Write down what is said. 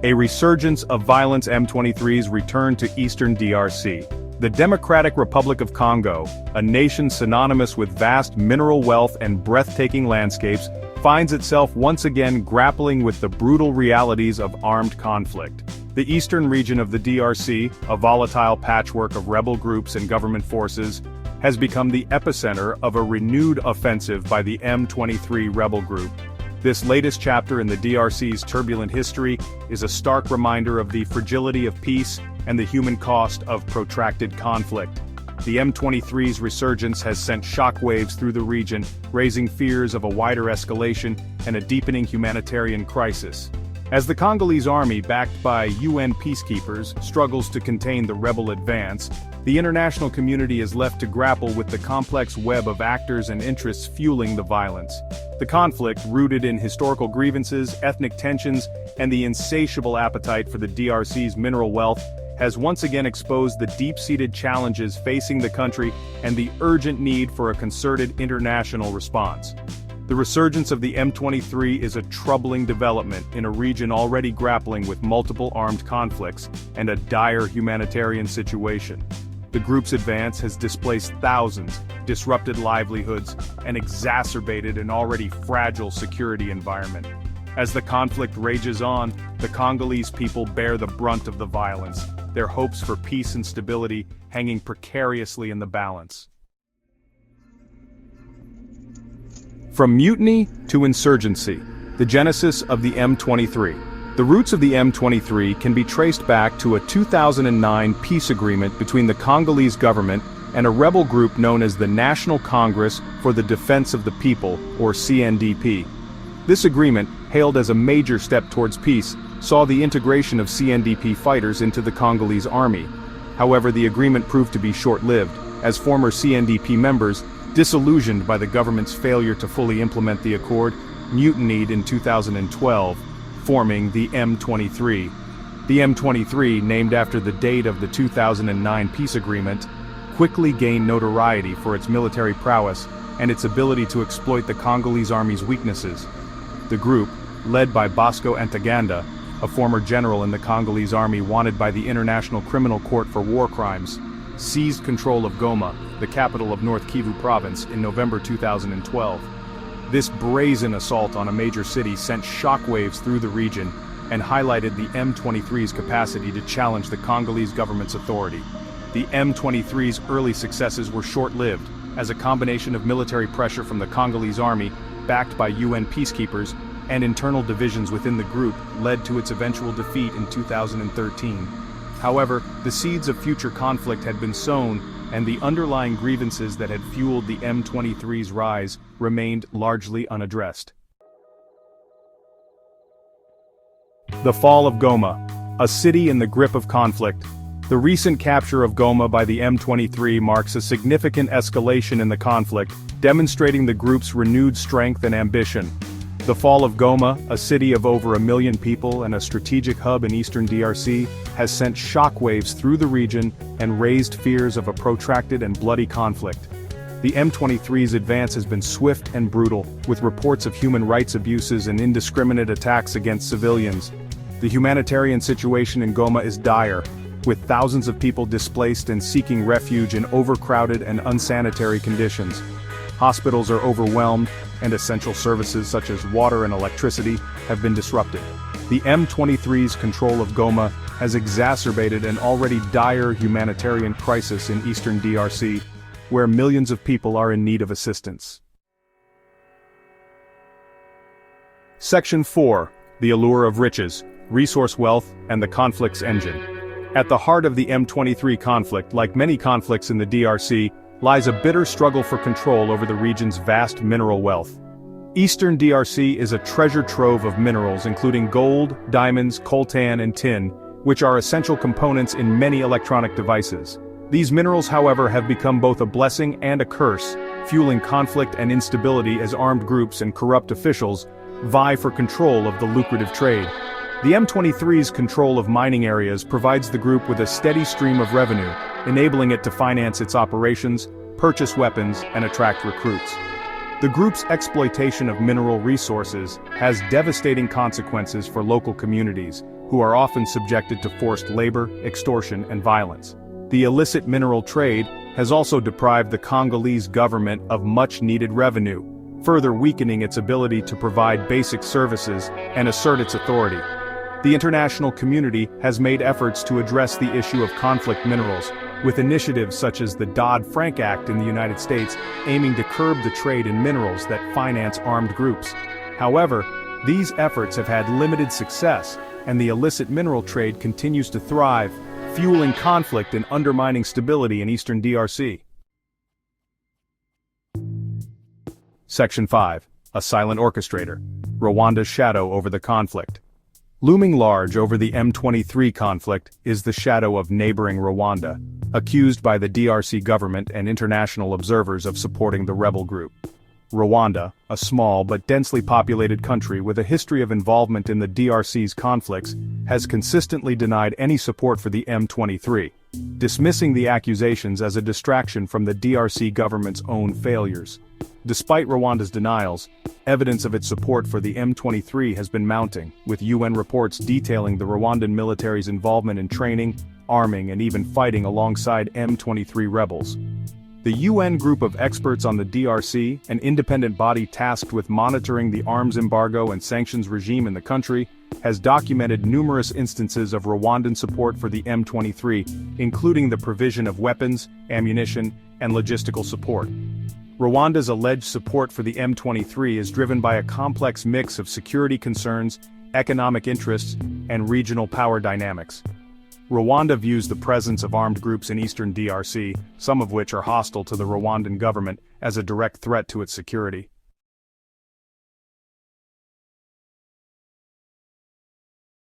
A resurgence of violence. M23s return to eastern DRC. The Democratic Republic of Congo, a nation synonymous with vast mineral wealth and breathtaking landscapes, finds itself once again grappling with the brutal realities of armed conflict. The eastern region of the DRC, a volatile patchwork of rebel groups and government forces, has become the epicenter of a renewed offensive by the M23 rebel group. This latest chapter in the DRC's turbulent history is a stark reminder of the fragility of peace and the human cost of protracted conflict. The M23's resurgence has sent shockwaves through the region, raising fears of a wider escalation and a deepening humanitarian crisis. As the Congolese army, backed by UN peacekeepers, struggles to contain the rebel advance, the international community is left to grapple with the complex web of actors and interests fueling the violence. The conflict, rooted in historical grievances, ethnic tensions, and the insatiable appetite for the DRC's mineral wealth, has once again exposed the deep-seated challenges facing the country and the urgent need for a concerted international response. The resurgence of the M23 is a troubling development in a region already grappling with multiple armed conflicts and a dire humanitarian situation. The group's advance has displaced thousands, disrupted livelihoods, and exacerbated an already fragile security environment. As the conflict rages on, the Congolese people bear the brunt of the violence, their hopes for peace and stability hanging precariously in the balance. From mutiny to insurgency, the genesis of the M23. The roots of the M23 can be traced back to a 2009 peace agreement between the Congolese government and a rebel group known as the National Congress for the Defense of the People, or CNDP. This agreement, hailed as a major step towards peace, saw the integration of CNDP fighters into the Congolese army. However, the agreement proved to be short-lived, as former CNDP members, disillusioned by the government's failure to fully implement the accord, mutinied in 2012, forming the M23. The M23, named after the date of the 2009 peace agreement, quickly gained notoriety for its military prowess and its ability to exploit the Congolese army's weaknesses. The group, led by Bosco Ntaganda, a former general in the Congolese army wanted by the International Criminal Court for war crimes, seized control of Goma, the capital of North Kivu province, in November 2012. This brazen assault on a major city sent shockwaves through the region and highlighted the M23's capacity to challenge the Congolese government's authority. The M23's early successes were short-lived, as a combination of military pressure from the Congolese army, backed by UN peacekeepers, and internal divisions within the group led to its eventual defeat in 2013. However, the seeds of future conflict had been sown, and the underlying grievances that had fueled the M23's rise remained largely unaddressed. The fall of Goma, a city in the grip of conflict. The recent capture of Goma by the M23 marks a significant escalation in the conflict, demonstrating the group's renewed strength and ambition. The fall of Goma, a city of over 1 million people and a strategic hub in eastern DRC, has sent shockwaves through the region and raised fears of a protracted and bloody conflict. The M23's advance has been swift and brutal, with reports of human rights abuses and indiscriminate attacks against civilians. The humanitarian situation in Goma is dire, with thousands of people displaced and seeking refuge in overcrowded and unsanitary conditions. Hospitals are overwhelmed, and essential services such as water and electricity have been disrupted. The M23's control of Goma has exacerbated an already dire humanitarian crisis in eastern DRC, where millions of people are in need of assistance. Section 4. The Allure of Riches, Resource Wealth, and the Conflict's Engine. At the heart of the M23 conflict, like many conflicts in the DRC, lies a bitter struggle for control over the region's vast mineral wealth. Eastern DRC is a treasure trove of minerals including gold, diamonds, coltan, and tin, which are essential components in many electronic devices. These minerals, however, have become both a blessing and a curse, fueling conflict and instability as armed groups and corrupt officials vie for control of the lucrative trade. The M23's control of mining areas provides the group with a steady stream of revenue, enabling it to finance its operations, purchase weapons, and attract recruits. The group's exploitation of mineral resources has devastating consequences for local communities, who are often subjected to forced labor, extortion, and violence. The illicit mineral trade has also deprived the Congolese government of much-needed revenue, further weakening its ability to provide basic services and assert its authority. The international community has made efforts to address the issue of conflict minerals, with initiatives such as the Dodd-Frank Act in the United States aiming to curb the trade in minerals that finance armed groups. However, these efforts have had limited success, and the illicit mineral trade continues to thrive, fueling conflict and undermining stability in eastern DRC. Section 5. A silent orchestrator. Rwanda's shadow over the conflict. Looming large over the M23 conflict is the shadow of neighboring Rwanda, accused by the DRC government and international observers of supporting the rebel group. Rwanda, a small but densely populated country with a history of involvement in the DRC's conflicts, has consistently denied any support for the M23, dismissing the accusations as a distraction from the DRC government's own failures. Despite Rwanda's denials, evidence of its support for the M23 has been mounting, with UN reports detailing the Rwandan military's involvement in training, arming, and even fighting alongside M23 rebels. The UN Group of Experts on the DRC, an independent body tasked with monitoring the arms embargo and sanctions regime in the country, has documented numerous instances of Rwandan support for the M23, including the provision of weapons, ammunition, and logistical support. Rwanda's alleged support for the M23 is driven by a complex mix of security concerns, economic interests, and regional power dynamics. Rwanda views the presence of armed groups in eastern DRC, some of which are hostile to the Rwandan government, as a direct threat to its security.